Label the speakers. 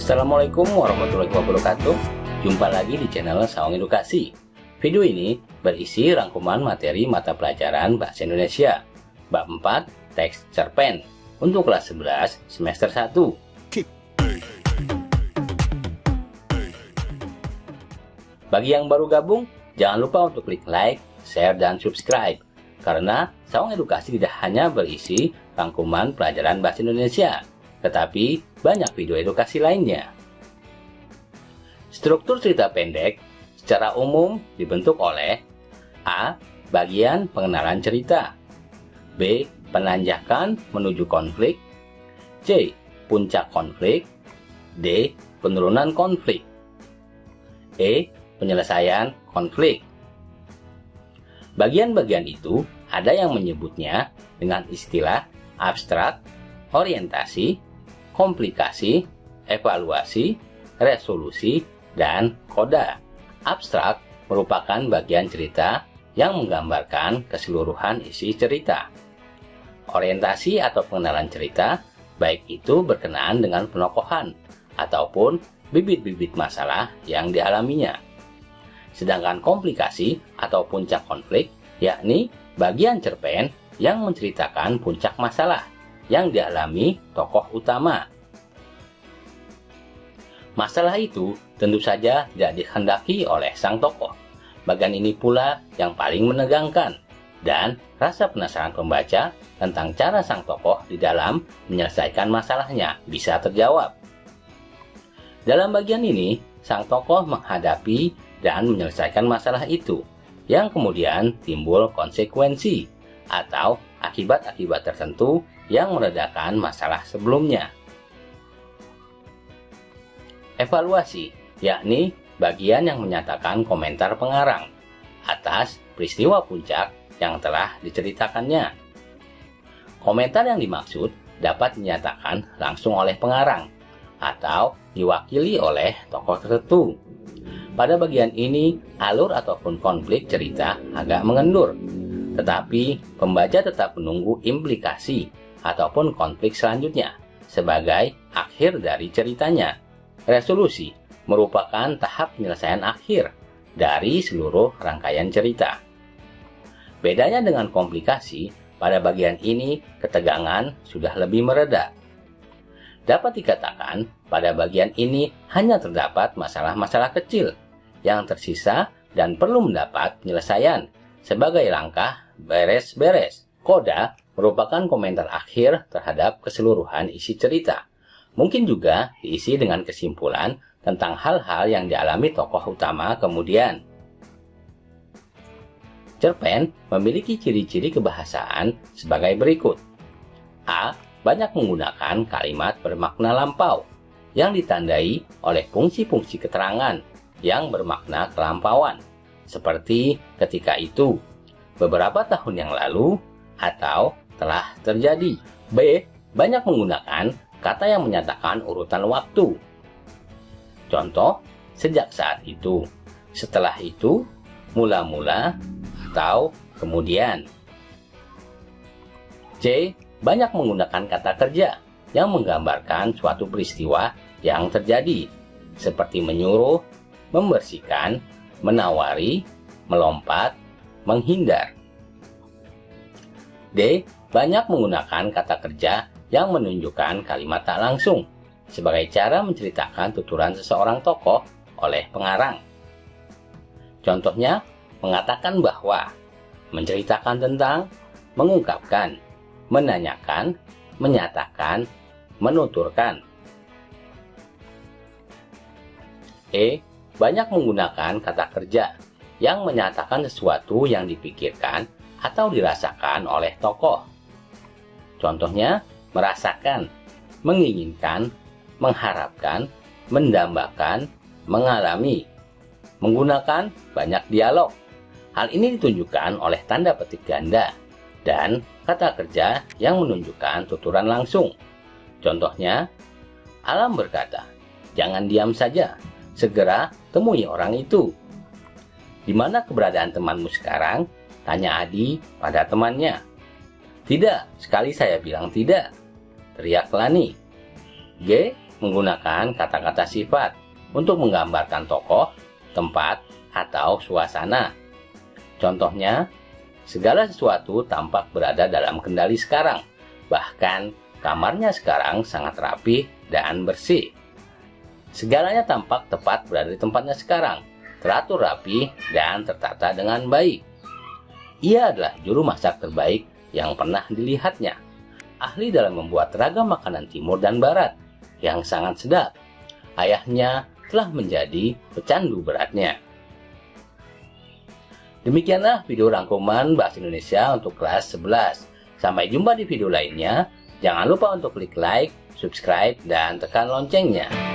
Speaker 1: Assalamualaikum warahmatullahi wabarakatuh. Jumpa lagi di channel Saung Edukasi. Video ini berisi rangkuman materi mata pelajaran Bahasa Indonesia Bab 4 Teks Cerpen untuk kelas 11 semester 1. Bagi yang baru gabung, jangan lupa untuk klik like, share, dan subscribe. Karena Saung Edukasi tidak hanya berisi rangkuman pelajaran Bahasa Indonesia, tetapi banyak video edukasi lainnya. Struktur cerita pendek secara umum dibentuk oleh A. Bagian pengenalan cerita, B. Penanjakan menuju konflik, C. Puncak konflik, D. Penurunan konflik, E. Penyelesaian konflik. Bagian-bagian itu ada yang menyebutnya dengan istilah abstrak, orientasi, komplikasi, evaluasi, resolusi, dan koda. Abstrak merupakan bagian cerita yang menggambarkan keseluruhan isi cerita. Orientasi atau pengenalan cerita, baik itu berkenaan dengan penokohan ataupun bibit-bibit masalah yang dialaminya. Sedangkan komplikasi atau puncak konflik, yakni bagian cerpen yang menceritakan puncak masalah yang dialami tokoh utama. Masalah itu tentu saja tidak dikehendaki oleh sang tokoh. Bagian ini pula yang paling menegangkan, dan rasa penasaran pembaca tentang cara sang tokoh di dalam menyelesaikan masalahnya bisa terjawab. Dalam bagian ini, sang tokoh menghadapi dan menyelesaikan masalah itu, yang kemudian timbul konsekuensi atau akibat-akibat tertentu yang meredakan masalah sebelumnya. Evaluasi, yakni bagian yang menyatakan komentar pengarang atas peristiwa puncak yang telah diceritakannya. Komentar yang dimaksud dapat dinyatakan langsung oleh pengarang atau diwakili oleh tokoh tertentu. Pada bagian ini, alur ataupun konflik cerita agak mengendur, tetapi pembaca tetap menunggu implikasi ataupun konflik selanjutnya sebagai akhir dari ceritanya. Resolusi merupakan tahap penyelesaian akhir dari seluruh rangkaian cerita. Bedanya dengan komplikasi, pada bagian ini ketegangan sudah lebih mereda. Dapat dikatakan, pada bagian ini hanya terdapat masalah-masalah kecil yang tersisa dan perlu mendapat penyelesaian sebagai langkah beres-beres. Koda merupakan komentar akhir terhadap keseluruhan isi cerita. Mungkin juga diisi dengan kesimpulan tentang hal-hal yang dialami tokoh utama kemudian. Cerpen memiliki ciri-ciri kebahasaan sebagai berikut. A. Banyak menggunakan kalimat bermakna lampau yang ditandai oleh fungsi-fungsi keterangan yang bermakna kelampauan, seperti ketika itu, beberapa tahun yang lalu, atau telah terjadi. B. Banyak menggunakan kata yang menyatakan urutan waktu. Contoh, sejak saat itu, setelah itu, mula-mula, atau kemudian. C. Banyak menggunakan kata kerja yang menggambarkan suatu peristiwa yang terjadi, seperti menyuruh, membersihkan, menawari, melompat, menghindar. D. Banyak menggunakan kata kerja yang menunjukkan kalimat tak langsung sebagai cara menceritakan tuturan seseorang tokoh oleh pengarang. Contohnya, mengatakan bahwa, menceritakan tentang, mengungkapkan, menanyakan, menyatakan, menuturkan. E. Banyak menggunakan kata kerja yang menyatakan sesuatu yang dipikirkan atau dirasakan oleh tokoh. Contohnya, merasakan, menginginkan, mengharapkan, mendambakan, mengalami. Menggunakan banyak dialog. Hal ini ditunjukkan oleh tanda petik ganda dan kata kerja yang menunjukkan tuturan langsung. Contohnya, Alam berkata, "Jangan diam saja, segera temui orang itu." "Di mana keberadaan temanmu sekarang?" tanya Adi pada temannya. "Tidak, sekali saya bilang tidak," teriak Lani. G. menggunakan kata-kata sifat untuk menggambarkan tokoh, tempat, atau suasana. Contohnya, segala sesuatu tampak berada dalam kendali sekarang. Bahkan, kamarnya sekarang sangat rapi dan bersih. Segalanya tampak tepat berada di tempatnya sekarang, teratur rapi dan tertata dengan baik. Ia adalah juru masak terbaik yang pernah dilihatnya. Ahli dalam membuat ragam makanan timur dan barat yang sangat sedap. Ayahnya telah menjadi pecandu beratnya. Demikianlah video rangkuman Bahasa Indonesia untuk kelas 11. Sampai jumpa di video lainnya. Jangan lupa untuk klik like, subscribe, dan tekan loncengnya.